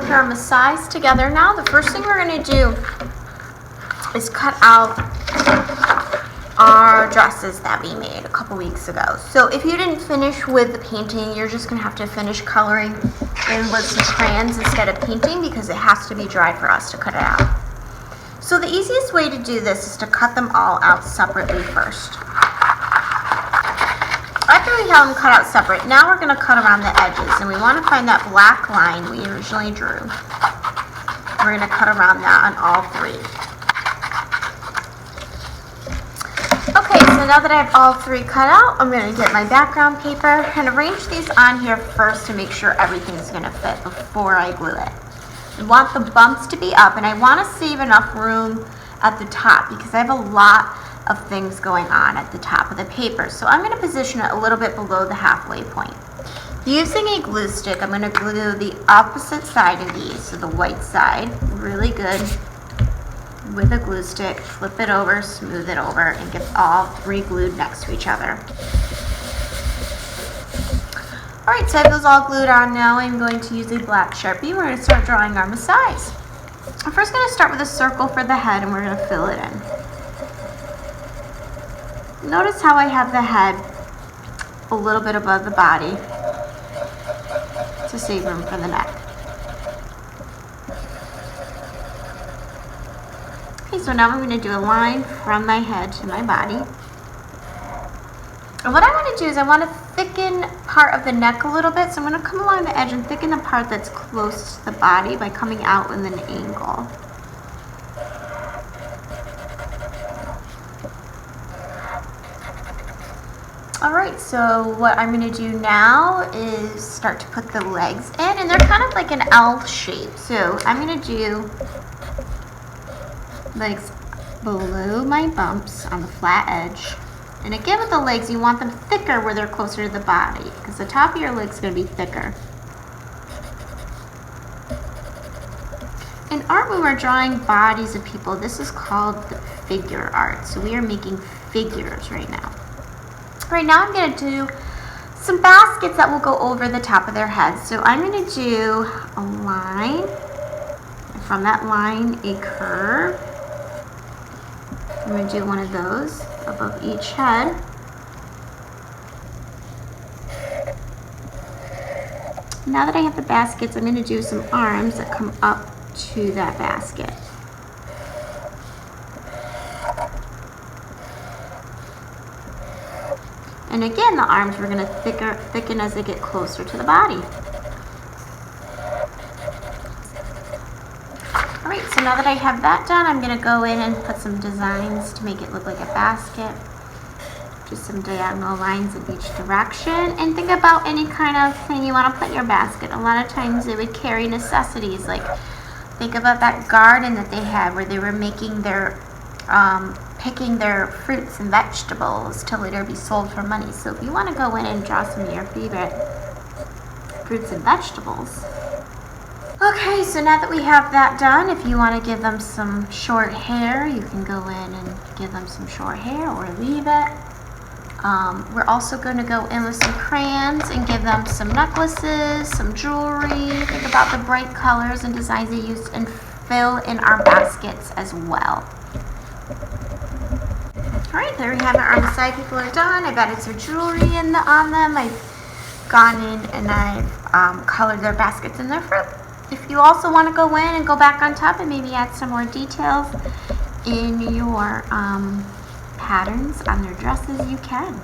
to our Masai's together now. The first thing we're going to do is cut out our dresses that we made a couple weeks ago. So if you didn't finish with the painting, you're just going to have to finish coloring in with some crayons instead of painting, because it has to be dry for us to cut it out. So the easiest way to do this is to cut them all out separately first. After we have them cut out separate, now we're going to cut around the edges, and we want to find that black line we originally drew. We're going to cut around that on all three. Okay, so now that I have all three cut out, I'm going to get my background paper and arrange these on here first to make sure everything's going to fit before I glue it. I want the bumps to be up, and I want to save enough room at the top because I have a lot of things going on at the top of the paper. So I'm going to position it a little bit below the halfway point. Using a glue stick, I'm going to glue the opposite side of these, so the white side, really good with a glue stick, flip it over, smooth it over, and get all three glued next to each other. Alright, so I have those all glued on now. I'm going to use a black Sharpie. We're going to start drawing our Masai's. I'm first going to start with a circle for the head, and we're going to fill it in. Notice how I have the head a little bit above the body to save room for the neck. Okay, so now I'm going to do a line from my head to my body. And what I want to do is I want to thicken part of the neck a little bit. So I'm going to come along the edge and thicken the part that's close to the body by coming out with an angle. Alright, so what I'm going to do now is start to put the legs in, and they're kind of like an L shape. So I'm going to do legs below my bumps on the flat edge. And again with the legs, you want them thicker where they're closer to the body, because the top of your leg's going to be thicker. In art, when we're drawing bodies of people, this is called the figure art. So we are making figures right now. Right now I'm going to do some baskets that will go over the top of their heads. So I'm going to do a line, and from that line a curve. I'm going to do one of those above each head. Now that I have the baskets, I'm going to do some arms that come up to that basket. And again, the arms we're going to thicken as they get closer to the body. Alright, so now that I have that done, I'm going to go in and put some designs to make it look like a basket. Just some diagonal lines in each direction. And think about any kind of thing you want to put in your basket. A lot of times they would carry necessities, like think about that garden that they had where they were making their picking their fruits and vegetables to later be sold for money. So if you want to go in and draw some of your favorite fruits and vegetables. Okay, so now that we have that done, if you want to give them some short hair, you can go in and give them some short hair or leave it. We're also going to go in with some crayons and give them some necklaces, some jewelry. Think about the bright colors and designs they used and fill in our baskets as well. Alright, there we have it. Our Masai people are done. I've added some jewelry on them. I've gone in and I've colored their baskets and their fruit. If you also want to go in and go back on top and maybe add some more details in your patterns on their dresses, you can.